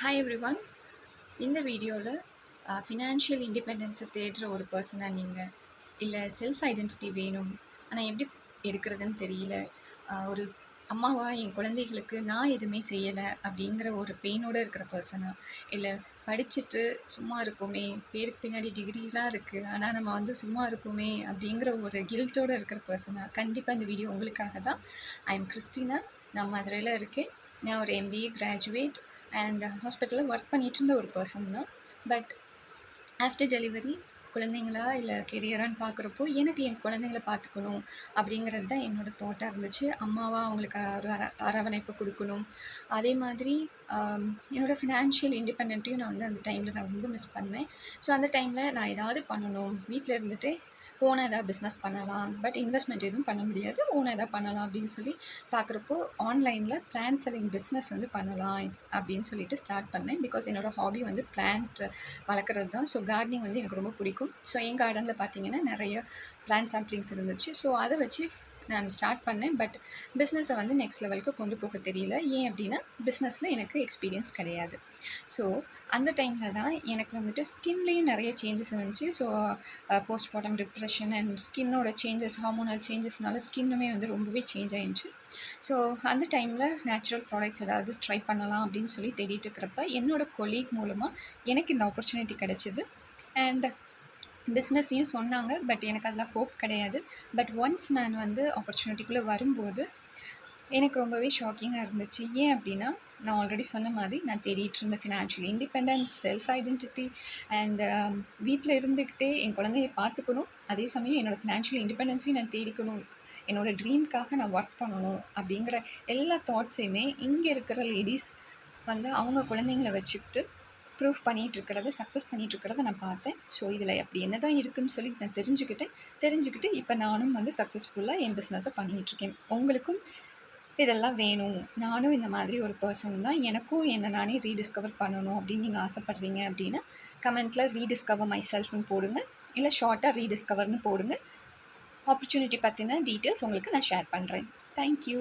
Hi everyone. இந்த வீடியோவில் financial இண்டிபெண்டன்ஸை தேடுற ஒரு பர்சனாக நீங்கள், இல்லை செல்ஃப் ஐடென்டிட்டி வேணும் ஆனால் எப்படி எடுக்கிறதுன்னு தெரியல, ஒரு அம்மாவா என் குழந்தைகளுக்கு நான் எதுவுமே செய்யலை அப்படிங்கிற ஒரு பெயினோடு இருக்கிற பர்சனாக, இல்லை படிச்சுட்டு சும்மா இருக்கோமே, பேருக்கு பின்னாடி டிகிரிலாம் இருக்குது ஆனால் நம்ம சும்மா இருக்கோமே அப்படிங்கிற ஒரு கில்ட்டோடு இருக்கிற பர்சனாக, கண்டிப்பாக இந்த வீடியோ உங்களுக்காக தான். I am Christina. நான் மதுரையில் இருக்கேன். நான் ஒரு MBA கிராஜுவேட் அண்ட் ஹாஸ்பிட்டலில் ஒர்க் பண்ணிகிட்டு இருந்த ஒரு பர்சன் தான். பட் ஆஃப்டர் டெலிவரி குழந்தைங்களா இல்லை கெரியரான்னு பார்க்குறப்போ எனக்கு என் குழந்தைங்கள பார்த்துக்கணும் அப்படிங்கிறது தான் என்னோடய தாட்டாக இருந்துச்சு. அம்மாவாக அவங்களுக்கு ஒரு அரவணைப்பு கொடுக்கணும். அதே மாதிரி என்னோடய ஃபினான்ஷியல் இண்டிபெண்ட்டையும் நான் அந்த டைமில் நான் ரொம்ப மிஸ் பண்ணேன். ஸோ அந்த டைமில் நான் ஏதாவது பண்ணணும், வீட்டில் இருந்துகிட்டே ஓனாக ஏதாவது பிஸ்னஸ் பண்ணலாம், பட் இன்வெஸ்ட்மெண்ட் எதுவும் பண்ண முடியாது, ஓனாக எதாவது பண்ணலாம் அப்படின்னு சொல்லி பார்க்குறப்போ ஆன்லைனில் பிளான்ட் செல்லிங் பிஸ்னஸ் பண்ணலாம் அப்படின்னு சொல்லிட்டு ஸ்டார்ட் பண்ணேன். பிகாஸ் என்னோடய ஹாபி பிளான்ட் வளர்க்குறது தான். ஸோ கார்டனிங் எனக்கு ரொம்ப பிடிக்கும். ஸோ என் கார்டனில் பார்த்தீங்கன்னா நிறைய பிளான்ட் சாம்பிளிங்ஸ் இருந்துச்சு. ஸோ அதை வச்சு நான் ஸ்டார்ட் பண்ணேன். பட் பிஸ்னஸை நெக்ஸ்ட் லெவலுக்கு கொண்டு போக தெரியல. ஏன் அப்படின்னா பிஸ்னஸில் எனக்கு எக்ஸ்பீரியன்ஸ் கிடையாது. ஸோ அந்த டைமில் தான் எனக்கு ஸ்கின்லேயும் நிறைய சேஞ்சஸ் இருந்துச்சு. ஸோ போஸ்ட்மார்ட்டம் டிப்ரெஷன் அண்ட் ஸ்கின்னோட சேஞ்சஸ், ஹார்மோனல் சேஞ்சஸ்னால ஸ்கின்னுமே ரொம்பவே சேஞ்ச் ஆயிடுச்சு. ஸோ அந்த டைமில் நேச்சுரல் ப்ராடக்ட்ஸ் ஏதாவது ட்ரை பண்ணலாம் அப்படின்னு சொல்லி தேடிட்டு இருக்கிறப்ப என்னோடய கொலீக் மூலமாக எனக்கு இந்த ஆப்பர்ச்சுனிட்டி கிடச்சிது. அண்ட் பிஸ்னஸையும் சொன்னாங்க. பட் எனக்கு அதில் ஹோப் கிடையாது. பட் ஒன்ஸ் நான் ஆப்பர்ச்சுனிட்டிக்குள்ளே வரும்போது எனக்கு ரொம்பவே ஷாக்கிங்காக இருந்துச்சு. ஏன் அப்படின்னா நான் ஆல்ரெடி சொன்ன மாதிரி நான் தேடிட்டு இருந்த financial independence, self identity and வீட்டில் இருந்துக்கிட்டே என் குழந்தைய பார்த்துக்கணும், அதே சமயம் என்னோடய ஃபினான்ஷியல் இண்டிபெண்டன்ஸையும் நான் தேடிக்கணும், என்னோடய ட்ரீம்க்காக நான் ஒர்க் பண்ணணும் அப்படிங்கிற எல்லா தாட்ஸையுமே இங்கே இருக்கிற லேடிஸ் அவங்க குழந்தைங்கள வச்சுக்கிட்டு ப்ரூஃப் பண்ணிகிட்ருக்கிறத, சக்ஸஸ் பண்ணிகிட்ருக்கிறத நான் பார்த்தேன். ஸோ இதில் அப்படி என்ன தான் இருக்குதுன்னு சொல்லி நான் தெரிஞ்சுக்கிட்டு இப்போ நானும் சக்ஸஸ்ஃபுல்லாக என் பிஸ்னஸை பண்ணிகிட்ருக்கேன். உங்களுக்கும் இதெல்லாம் வேணும், நானும் இந்த மாதிரி ஒரு பர்சன் தான், எனக்கும் என்னை நானே ரீடிஸ்கவர் பண்ணணும் அப்படின்னு நீங்கள் ஆசைப்பட்றீங்க அப்படின்னா கமெண்ட்டில் ரீடிஸ்கவர் மை செல்ஃப்னு போடுங்க, இல்லை ஷார்ட்டாக ரீடிஸ்கவர்னு போடுங்க. ஆப்பர்ச்சுனிட்டி பற்றின டீட்டெயில்ஸ் உங்களுக்கு நான் ஷேர் பண்ணுறேன். தேங்க்யூ.